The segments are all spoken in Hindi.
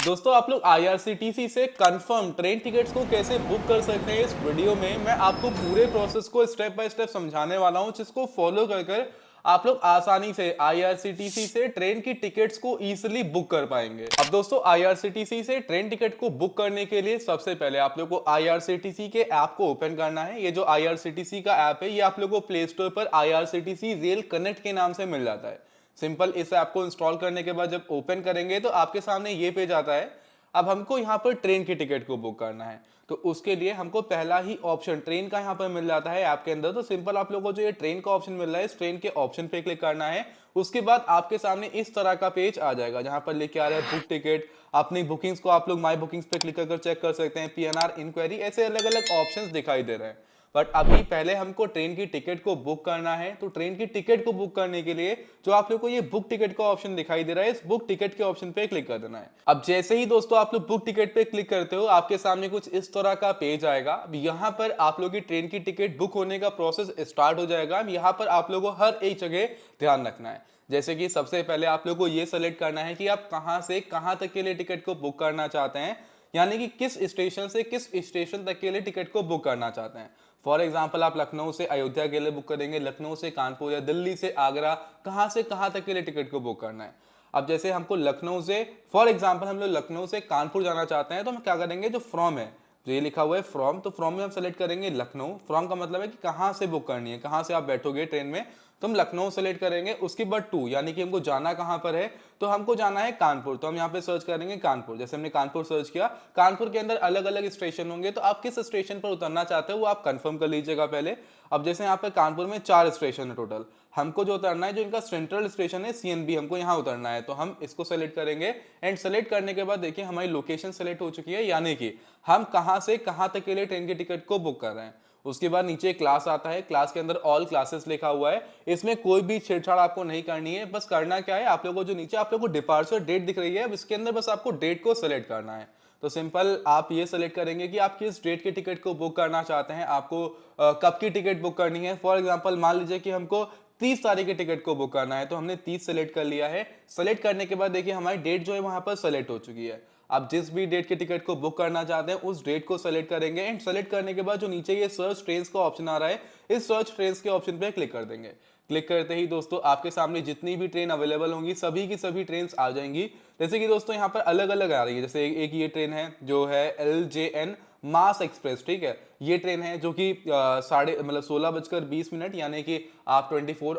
दोस्तों आप लोग IRCTC से कंफर्म ट्रेन टिकट्स को कैसे बुक कर सकते हैं, इस वीडियो में मैं आपको पूरे प्रोसेस को स्टेप बाय स्टेप समझाने वाला हूं, जिसको फॉलो कर कर आप लोग आसानी से IRCTC से ट्रेन की टिकट्स को इजीली बुक कर पाएंगे। अब दोस्तों IRCTC से ट्रेन टिकट को बुक करने के लिए सबसे पहले आप लोग को IRCTC के ऐप को ओपन करना है। ये जो IRCTC का ऐप है ये आप लोग को प्ले स्टोर पर IRCTC रेल कनेक्ट के नाम से मिल जाता है। सिंपल इस ऐप को इंस्टॉल करने के बाद जब ओपन करेंगे तो आपके सामने ये पेज आता है। अब हमको यहाँ पर ट्रेन की टिकट को बुक करना है, तो उसके लिए हमको पहला ही ऑप्शन ट्रेन का यहाँ पर मिल जाता है ऐप के अंदर। तो सिंपल आप लोगों को जो ये ट्रेन का ऑप्शन मिल रहा है, इस ट्रेन के ऑप्शन पे क्लिक करना है। उसके बाद आपके सामने इस तरह का पेज आ जाएगा जहां पर लिखे आ रहा है बुक टिकट। अपनी बुकिंग्स को आप लोग माई बुकिंग्स पे क्लिक कर चेक कर सकते हैं। PNR इंक्वायरी, ऐसे अलग अलग ऑप्शंस दिखाई दे रहे हैं। बट अभी पहले हमको ट्रेन की टिकट को बुक करना है। तो ट्रेन की टिकट को बुक करने के लिए जो आप लोग को ये बुक टिकट का ऑप्शन दिखाई दे रहा है, इस बुक टिकट के ऑप्शन पे क्लिक कर देना है। अब जैसे ही दोस्तों आप लोग बुक टिकट पे क्लिक करते हो, आपके सामने कुछ इस तरह का पेज आएगा। अब यहाँ पर आप लोग की ट्रेन की टिकट बुक होने का प्रोसेस स्टार्ट हो जाएगा। अब यहाँ पर आप लोगों को हर एक जगह ध्यान रखना है। जैसे कि सबसे पहले आप लोग को ये सेलेक्ट करना है कि आप कहां से कहां तक के लिए टिकट को बुक करना चाहते हैं, यानी कि किस स्टेशन से किस स्टेशन तक के लिए टिकट को बुक करना चाहते हैं। फॉर एग्जाम्पल आप लखनऊ से अयोध्या के लिए बुक करेंगे, लखनऊ से कानपुर या दिल्ली से आगरा, कहां से कहां तक के लिए टिकट को बुक करना है। अब जैसे हमको लखनऊ से, फॉर एग्जाम्पल हम लोग लखनऊ से कानपुर जाना चाहते हैं, तो हम क्या करेंगे, जो फ्रॉम है, जो ये लिखा हुआ है फ्रॉम, तो फ्रॉम में हम सेलेक्ट करेंगे लखनऊ। फ्रॉम का मतलब है कि कहां से बुक करनी है, कहां से आप बैठोगे ट्रेन में, तो हम लखनऊ सेलेक्ट करेंगे। उसके बाद टू, यानी कि हमको जाना कहां पर है, तो हमको जाना है कानपुर। तो हम यहाँ पे सर्च करेंगे कानपुर। जैसे हमने कानपुर सर्च किया, कानपुर के अंदर अलग अलग स्टेशन होंगे, तो आप किस स्टेशन पर उतरना चाहते हो वो आप कंफर्म कर लीजिएगा पहले। अब जैसे यहाँ पे कानपुर में 4 स्टेशन है टोटल, हमको जो उतरना है, जो इनका सेंट्रल स्टेशन है CNB, हमको यहाँ उतरना है, तो हम इसको सेलेक्ट करेंगे। एंड सेलेक्ट करने के बाद देखिए हमारी लोकेशन सेलेक्ट हो चुकी है, यानी कि हम कहाँ से कहाँ तक के लिए ट्रेन की टिकट को बुक कर रहे हैं। उसके बाद नीचे क्लास आता है, क्लास के अंदर ऑल क्लासेस लिखा हुआ है। इसमें कोई भी छेड़छाड़ आपको नहीं करनी है। बस करना क्या है, आप लोगों को जो नीचे आप लोगों को डिपार्चर डेट दिख रही है, अब इसके अंदर बस आपको डेट को सेलेक्ट करना है। तो सिंपल आप ये सेलेक्ट करेंगे कि आप किस डेट की टिकट को बुक करना चाहते हैं, आपको कब की टिकट बुक करनी है। फॉर एग्जांपल मान लीजिए कि हमको 30 तारीख की टिकट को बुक करना है, तो हमने 30 सेलेक्ट कर लिया है। सेलेक्ट करने के बाद देखिए हमारी डेट जो है वहां पर सेलेक्ट हो चुकी है। आप जिस भी डेट की टिकट को बुक करना चाहते हैं उस डेट को सेलेक्ट करेंगे। एंड सेलेक्ट करने के बाद जो नीचे ये सर्च ट्रेन्स का ऑप्शन आ रहा है, इस सर्च ट्रेन्स के ऑप्शन पे क्लिक कर देंगे। क्लिक करते ही दोस्तों आपके सामने जितनी भी ट्रेन अवेलेबल होंगी सभी की सभी ट्रेन आ जाएंगी। जैसे कि दोस्तों यहाँ पर अलग अलग आ रही है। जैसे एक ये ट्रेन है जो है LJN मास एक्सप्रेस, ठीक है। ये ट्रेन है जो कि साढ़े मतलब 16:20, यानी कि आप 24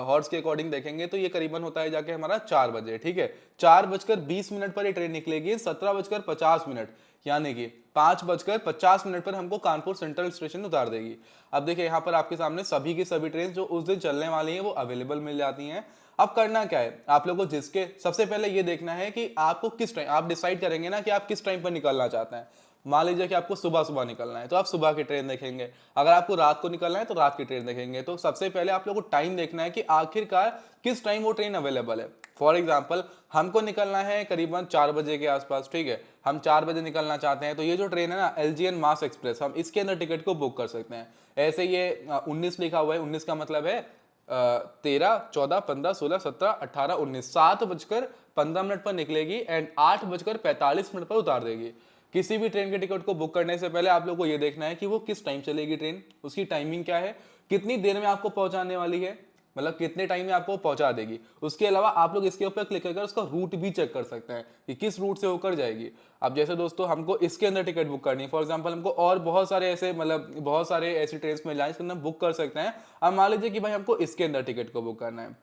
हॉर्स के अकॉर्डिंग देखेंगे तो ये करीबन होता है जाके हमारा 4 बजे, ठीक है। 4:20 पर ये ट्रेन निकलेगी। 17:50, यानी कि 5:50 पर हमको कानपुर सेंट्रल स्टेशन उतार देगी। अब देखिए यहाँ पर आपके सामने सभी की सभी ट्रेन जो उस दिन चलने वाली हैं वो अवेलेबल मिल जाती हैं। अब करना क्या है, आप लोगों को जिसके सबसे पहले ये देखना है कि आपको किस टाइम, आप डिसाइड करेंगे ना कि आप किस टाइम पर निकलना चाहते हैं। मान लीजिए कि आपको सुबह सुबह निकलना है, तो आप सुबह की ट्रेन देखेंगे। अगर आपको रात को निकलना है तो रात की ट्रेन देखेंगे। तो सबसे पहले आप लोगों को टाइम देखना है कि आखिरकार किस टाइम वो ट्रेन अवेलेबल है। फॉर एग्जाम्पल हमको निकलना है करीबन 4 बजे के आसपास, ठीक है। हम 4 बजे निकलना चाहते हैं, तो ये जो ट्रेन है ना LGN मास एक्सप्रेस, हम इसके अंदर टिकट को बुक कर सकते हैं। ऐसे ये 19 लिखा हुआ है, 19 का मतलब है 13, 14, 15, 16, 17, 18, 19, 7:15 पर निकलेगी एंड 8:45 पर उतार देगी। किसी भी ट्रेन के टिकट को बुक करने से पहले आप लोग को यह देखना है कि वो किस टाइम चलेगी ट्रेन, उसकी टाइमिंग क्या है, कितनी देर में आपको पहुंचाने वाली है, मतलब कितने टाइम में आपको पहुंचा देगी। उसके अलावा आप लोग इसके ऊपर क्लिक करके उसका रूट भी चेक कर सकते हैं कि किस रूट से होकर जाएगी। अब जैसे दोस्तों हमको इसके अंदर टिकट बुक करनी है, फॉर एग्जांपल हमको और बहुत सारे ऐसे मतलब बहुत सारे ऐसी ट्रेन मिल जाए इसके अंदर बुक कर सकते हैं। अब मान लीजिए कि भाई हमको इसके अंदर टिकट को बुक करना है,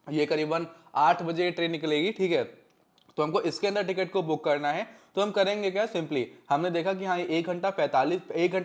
ये करीबन 8 बजे ट्रेन निकलेगी, ठीक है। तो हमको इसके अंदर टिकट को बुक करना है, तो हम करेंगे क्या, सिंपली हमने देखा कि हाँ 1 घंटा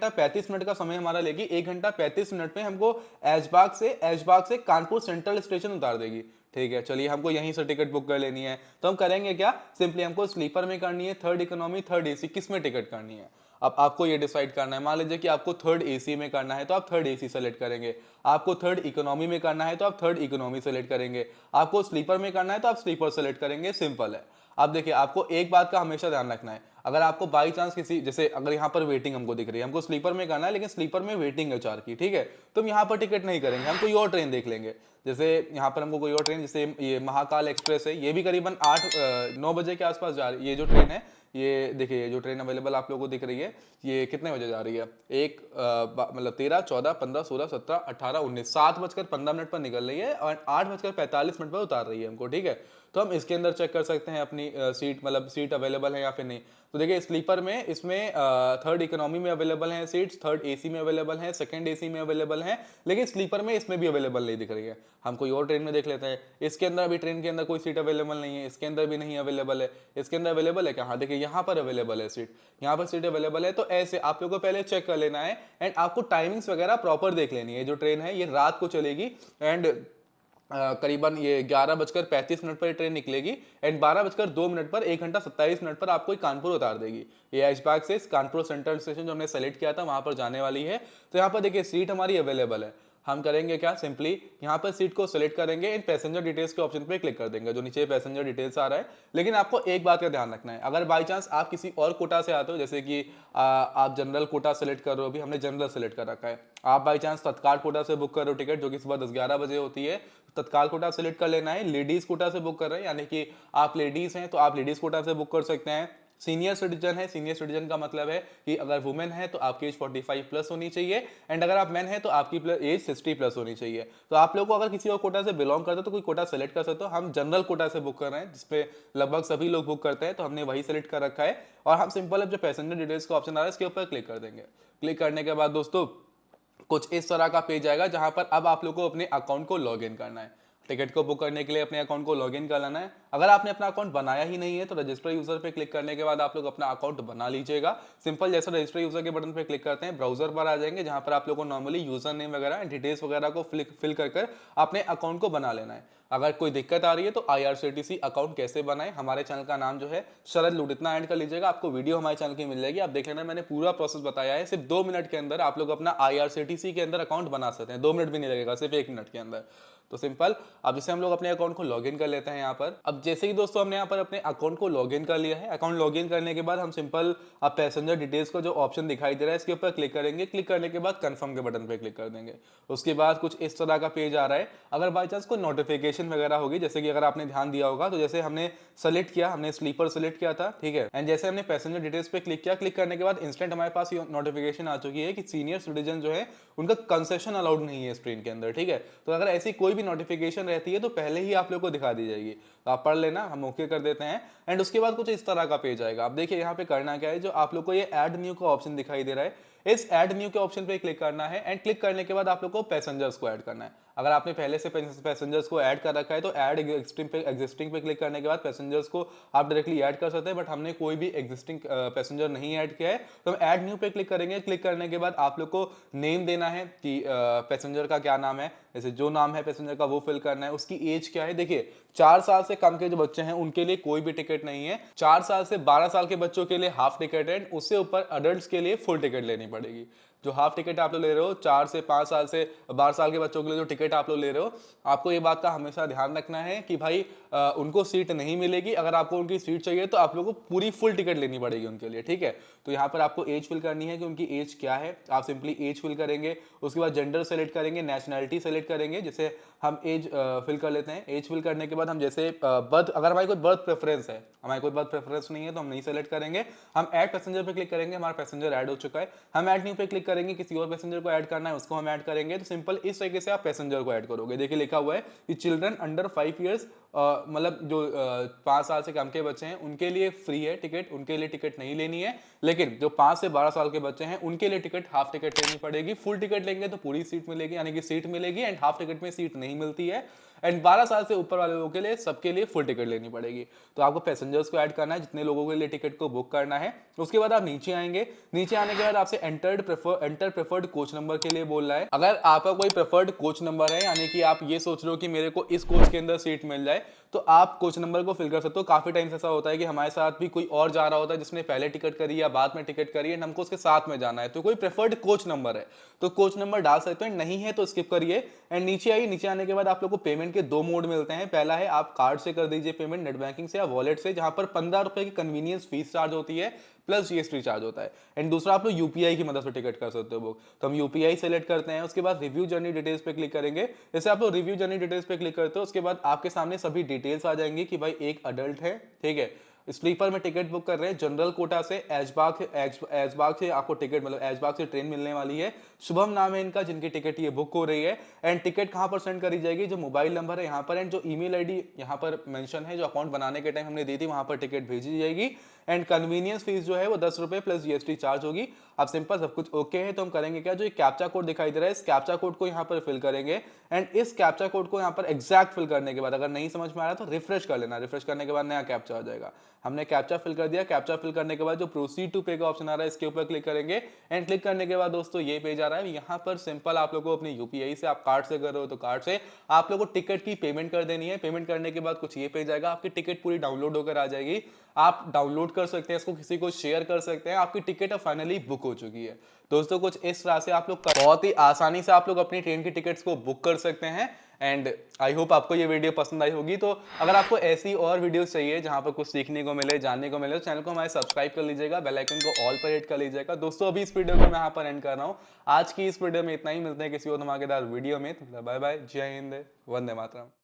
35 मिनट का समय हमारा लेगी। 1 घंटा 35 मिनट में हमको ऐशबाग से कानपुर सेंट्रल स्टेशन उतार देगी, ठीक है। चलिए हमको यहीं से टिकट बुक कर लेनी है, तो हम करेंगे क्या, सिंपली हमको स्लीपर में करनी है, थर्ड इकोनॉमी, थर्ड AC, किस में टिकट करनी है। अब आपको ये डिसाइड करना है। मान लीजिए कि आपको थर्ड AC में करना है तो आप थर्ड AC सेलेक्ट करेंगे। आपको थर्ड इकोनॉमी में करना है तो आप थर्ड इकोनॉमी सेलेक्ट करेंगे। आपको स्लीपर में करना है तो आप स्लीपर सेलेक्ट करेंगे, सिंपल है। अब देखिए आपको एक बात का हमेशा ध्यान रखना है, अगर आपको बाई चांस किसी, जैसे अगर यहाँ पर वेटिंग हमको दिख रही है, हमको स्लीपर में करना है लेकिन स्लीपर में वेटिंग है 4 की, ठीक है, तो हम यहाँ पर टिकट नहीं करेंगे, हम कोई और ट्रेन देख लेंगे। जैसे यहाँ पर हमको कोई और ट्रेन, जैसे ये महाकाल एक्सप्रेस है, ये भी करीबन 9 बजे के आसपास जा रही है। ये जो ट्रेन है, ये देखिए, ये जो ट्रेन अवेलेबल आप लोगों को दिख रही है, ये कितने बजे जा रही है, मतलब 13, 14, 15, 16, 17, 18, 19, 7:15 पर निकल रही है और 8:45 पर उतार रही है हमको, ठीक है। तो हम इसके अंदर चेक कर सकते हैं अपनी सीट, मतलब सीट अवेलेबल है या फिर नहीं। तो देखिए स्लीपर में इसमें थर्ड इकोनॉमी में अवेलेबल हैं सीट्स, थर्ड एसी में अवेलेबल हैं, सेकंड एसी में अवेलेबल हैं, लेकिन स्लीपर में इसमें भी अवेलेबल नहीं दिख रही है। हम कोई और ट्रेन में देख लेते हैं, इसके अंदर अभी ट्रेन के अंदर कोई सीट अवेलेबल नहीं है, इसके अंदर भी नहीं अवेलेबल है, इसके अंदर अवेलेबल है क्या, हाँ देखिए यहाँ पर अवेलेबल है सीट, यहाँ पर सीट अवेलेबल है। तो ऐसे आप लोगों को पहले चेक कर लेना है एंड आपको टाइमिंग्स वगैरह प्रॉपर देख लेनी है। जो ट्रेन है ये रात को चलेगी एंड करीबन ये 11:35 पर ट्रेन निकलेगी एंड 12:02 पर 1 घंटा 27 मिनट पर आपको कानपुर उतार देगी। ये ऐशबाग से कानपुर सेंट्रल स्टेशन जो हमने सेलेक्ट किया था वहां पर जाने वाली है। तो यहाँ पर देखिए सीट हमारी अवेलेबल है। हम करेंगे क्या, सिंपली यहाँ पर सीट को सेलेक्ट करेंगे एंड पैसेंजर डिटेल्स के ऑप्शन पे क्लिक कर देंगे, जो नीचे पैसेंजर डिटेल्स आ रहा है। लेकिन आपको एक बात का ध्यान रखना है, अगर बाई चांस आप किसी और कोटा से आते हो, जैसे कि आप जनरल कोटा सेलेक्ट कर रहे हो, अभी हमने जनरल सेलेक्ट कर रखा है, आप बाई चांस तत्काल कोटा से बुक कर रहे हो टिकट, जो कि सुबह 10-11 बजे होती है, तत्काल कोटा सेलेक्ट कर लेना है। लेडीज कोटा से बुक कर रहे हैं, यानी कि आप लेडीज हैं तो आप लेडीज कोटा से बुक कर सकते हैं। सीनियर सिटीजन है, सीनियर सिटीजन का मतलब है कि अगर वुमेन है तो आपकी एज 45 प्लस होनी चाहिए एंड अगर आप मैन है तो आपकी एज 60 प्लस होनी चाहिए। तो आप लोगों को अगर किसी और कोटा से बिलोंग करते हो तो कोई कोटा सेलेक्ट कर सकते हो। हम जनरल कोटा से बुक कर रहे हैं, जिसपे लगभग सभी लोग बुक करते हैं, तो हमने वही सेलेक्ट कर रखा है और हम सिंपल अब जो पैसेंजर डिटेल्स का ऑप्शन आ रहा है इसके ऊपर क्लिक कर देंगे। क्लिक करने के बाद दोस्तों कुछ इस तरह का पेज आएगा जहां पर अब आप लोग को अपने अकाउंट को लॉग इन करना है। टिकट को बुक करने के लिए अपने अकाउंट को लॉगिन कर लेना है। अगर आपने अपना अकाउंट बनाया ही नहीं है तो रजिस्टर यूजर पे क्लिक करने के बाद आप लोग अपना अकाउंट बना लीजिएगा। सिंपल, जैसे रजिस्टर यूजर के बटन पे क्लिक करते हैं ब्राउजर पर आ जाएंगे, जहां पर आप लोग को नॉर्मली यूजर नेम वगैरह डिटेल्स वगैरह को फिल कर अपने अकाउंट को बना लेना है। अगर कोई दिक्कत आ रही है तो IRCTC अकाउंट कैसे बनाए, हमारे चैनल का नाम जो है शरद लूट, इतना ऐड कर लीजिएगा, आपको वीडियो हमारे चैनल की मिल जाएगी, आप देख लेना। मैंने पूरा प्रोसेस बताया है, सिर्फ 2 मिनट के अंदर आप लोग अपना IRCTC के अंदर अकाउंट बना सकते हैं। 2 मिनट भी नहीं लगेगा, सिर्फ 1 मिनट के अंदर। तो सिंपल, अब जैसे हम लोग अपने अकाउंट को लॉगिन कर लेते हैं यहाँ पर। अब जैसे ही दोस्तों हमने यहाँ पर अपने अकाउंट को लॉगिन कर लिया है, अकाउंट लॉगिन करने के बाद हम सिंपल अब पैसेंजर डिटेल्स का जो ऑप्शन दिखाई दे रहा है इसके ऊपर क्लिक करेंगे। क्लिक करने के बाद कंफर्म के बटन पे क्लिक कर देंगे। उसके बाद कुछ इस तरह का पेज आ रहा है। अगर बाई चांस कोई नोटिफिकेशन वगैरह होगी, जैसे कि अगर आपने ध्यान दिया होगा, तो जैसे हमने सेलेक्ट किया, हमने स्लीपर सेलेक्ट किया था, ठीक है, एंड जैसे हमने पैसेंजर डिटेल्स पे क्लिक किया, क्लिक करने के बाद इंस्टेंट हमारे पास नोटिफिकेशन आ चुकी है कि सीनियर सिटीजन जो है उनका कंसेशन अलाउड नहीं है इस ट्रेन के अंदर, ठीक है। तो अगर ऐसी कोई भी नोटिफिकेशन रहती है तो पहले ही आप लोग को दिखा दी जाएगी, तो आप पढ़ लेना। हम ओके कर देते हैं एंड उसके बाद कुछ इस तरह का पेज आएगा। आप देखिए यहाँ पे करना क्या है, जो आप लोग को ये ऐड न्यू का ऑप्शन दिखाई दे रहा है, इस ऐड न्यू के ऑप्शन पे क्लिक करना है एंड क्लिक करने के बाद आप लोग को पैसेंजर्स को ऐड करना है। अगर आपने पहले से पैसेंजर्स को ऐड कर रखा है तो ऐड एग्जिस्टिंग पे क्लिक करने के बाद पैसेंजर्स को आप डायरेक्टली ऐड कर सकते हैं, बट हमने कोई भी एग्जिस्टिंग पैसेंजर नहीं ऐड किया है, तो हम ऐड न्यू पे क्लिक करेंगे। क्लिक करने के बाद आप लोग को नेम देना है कि पैसेंजर का क्या नाम है, जैसे जो नाम है पैसेंजर का वो फिल करना है। उसकी एज क्या है, देखिए 4 साल से कम के जो बच्चे हैं उनके लिए कोई भी टिकट नहीं है। 4 साल से 12 साल के बच्चों के लिए हाफ टिकट है, उससे ऊपर अडल्ट्स के लिए फुल टिकट लेनी पड़ेगी। जो हाफ टिकट आप लोग ले रहे हो, 4 से 5 साल से 12 साल के बच्चों के लिए जो टिकट आप लोग ले रहे हो, आपको ये बात का हमेशा ध्यान रखना है कि भाई उनको सीट नहीं मिलेगी। अगर आपको उनकी सीट चाहिए तो आप लोगों को पूरी फुल टिकट लेनी पड़ेगी उनके लिए, ठीक है। तो यहाँ पर आपको एज फिल करनी है कि उनकी एज क्या है, आप सिंपली एज फिल करेंगे। उसके बाद जेंडर सेलेक्ट करेंगे, नेशनैलिटी सेलेक्ट करेंगे, जैसे हम एज फिल कर लेते हैं। एज फिल करने के बाद हम जैसे बर्थ, अगर हमारी कोई बर्थ प्रेफरेंस है, हमारी कोई बर्थ प्रेफरेंस नहीं है तो हम नहीं सेलेक्ट करेंगे। हम ऐड पैसेंजर पे क्लिक करेंगे, हमारा पैसेंजर ऐड हो चुका है। हम ऐड न्यू पे क्लिक करेंगे, किसी और पैसेंजर को ऐड करना है उसको हम ऐड करेंगे। तो सिंपल इस तरीके से आप पैसेंजर को ऐड करोगे। देखिए लिखा हुआ है कि चिल्ड्रन अंडर 5 ईयर्स, मतलब जो 5 साल से कम के बच्चे हैं उनके लिए फ्री है टिकट, उनके लिए टिकट नहीं लेनी है। लेकिन जो 5 से 12 साल के बच्चे हैं उनके लिए टिकट हाफ टिकट लेनी पड़ेगी। फुल टिकट लेंगे तो पूरी सीट मिलेगी, यानी कि सीट मिलेगी, एंड हाफ टिकट में सीट नहीं मिलती है। एंड 12 साल से ऊपर वाले लोगों के लिए सबके लिए फुल टिकट लेनी पड़ेगी। तो आपको पैसेंजर्स को ऐड करना है, जितने लोगों के लिए टिकट को बुक करना है। उसके बाद आप नीचे आएंगे, नीचे आने के बाद आपसे एंटर प्रेफर्ड कोच नंबर के लिए बोल रहा है। अगर आपका कोई प्रेफर्ड कोच नंबर है, यानी कि आप ये सोच रहे हो कि मेरे को इस कोच के अंदर सीट मिल जाए, तो आप कोच नंबर को फिल कर सकते हो। काफी टाइम से ऐसा होता है कि हमारे साथ भी कोई और जा रहा होता है जिसने पहले टिकट करी या बाद में टिकट करी है, हमको उसके साथ में जाना है, तो कोई प्रेफर्ड कोच नंबर है तो कोच नंबर डाल सकते हैं, नहीं है तो स्किप करिए। एंड नीचे आइए, नीचे आने के बाद आप लोग को पेमेंट पेमेंट के दो मोड मिलते हैं। पहला है आप कार्ड से कर दीजिए पेमेंट, नेट बैंकिंग से या वॉलेट से, जहां पर 15 रुपए की कन्वीनियंस फीस चार्ज होती है प्लस जीएसटी चार्ज होता है। एंड दूसरा आप लोग यूपीआई की मदद से टिकट कर सकते हो बुक। तो हम यूपीआई सेलेक्ट करते हैं, उसके बाद रिव्यू जर्नी डिटेल्स पे क्लिक करेंगे। जैसे आप लोग रिव्यू जर्नी डिटेल्स पे क्लिक करते हो उसके बाद आपके सामने सभी डिटेल्स आ जाएंगी कि भाई एक अडल्ट है, ठीक है, स्लीपर में टिकट बुक कर रहे हैं, जनरल कोटा से ऐशबाग से आपको टिकट, मतलब ऐशबाग से ट्रेन मिलने वाली है। शुभम नाम है इनका जिनकी टिकट ये बुक हो रही है। एंड टिकट कहां पर सेंड करी जाएगी, जो मोबाइल नंबर है यहाँ पर, एंड जो ईमेल आईडी यहाँ पर मेंशन है, जो अकाउंट बनाने के टाइम हमने दी थी, वहां पर टिकट भेजी जाएगी। एंड कन्वीनियंस फीस जो है वो 10 रुपए प्लस जीएसटी चार्ज होगी। अब सिंपल सब कुछ ओके है तो हम करेंगे क्या, जो ये कैप्चा कोड दिखाई दे रहा है इस कैप्चा कोड को यहाँ पर फिल करेंगे। एंड इस कैप्चा कोड को यहाँ पर एग्जैक्ट फिल करने के बाद अगर नहीं समझ में आ रहा तो रिफ्रेश कर लेना, रिफ्रेश करने के बाद नया कैप्चा आ जाएगा। हमने कैप्चा फिल कर दिया। कैप्चा फिल करने के बाद जो प्रोसीड टू पे का ऑप्शन आ रहा है इसके ऊपर क्लिक करेंगे। एंड क्लिक करने के बाद दोस्तों ये पेज आ रहा है। यहाँ पर सिंपल आप लोगों को अपनी यूपीआई से, आप कार्ड से कर रहे हो तो कार्ड से आप लोगों को टिकट की पेमेंट कर देनी है। पेमेंट करने के बाद कुछ ये पेज आएगा, आपकी टिकट पूरी डाउनलोड होकर आ जाएगी। आप डाउनलोड कर सकते हैं इसको, किसी को शेयर कर सकते हैं। आपकी टिकट अब फाइनली बुक हो चुकी है। दोस्तों कुछ इस तरह से आप लोग बहुत ही आसानी से आप लोग अपनी ट्रेन की टिकट्स को बुक कर सकते हैं। एंड आई होप आपको ये वीडियो पसंद आई होगी। तो अगर आपको ऐसी और वीडियोस चाहिए जहां पर कुछ सीखने को मिले, जानने को मिले, तो चैनल को हमारे सब्सक्राइब कर लीजिएगा, बेल आइकन को ऑल पर हिट कर लीजिएगा। दोस्तों अभी इस वीडियो को मैं यहाँ पर एंड कर रहा हूँ। आज की इस वीडियो में इतना ही, मिलते हैं किसी और धमाकेदार वीडियो में। बाय बाय, जय हिंद, वंदे मातरम।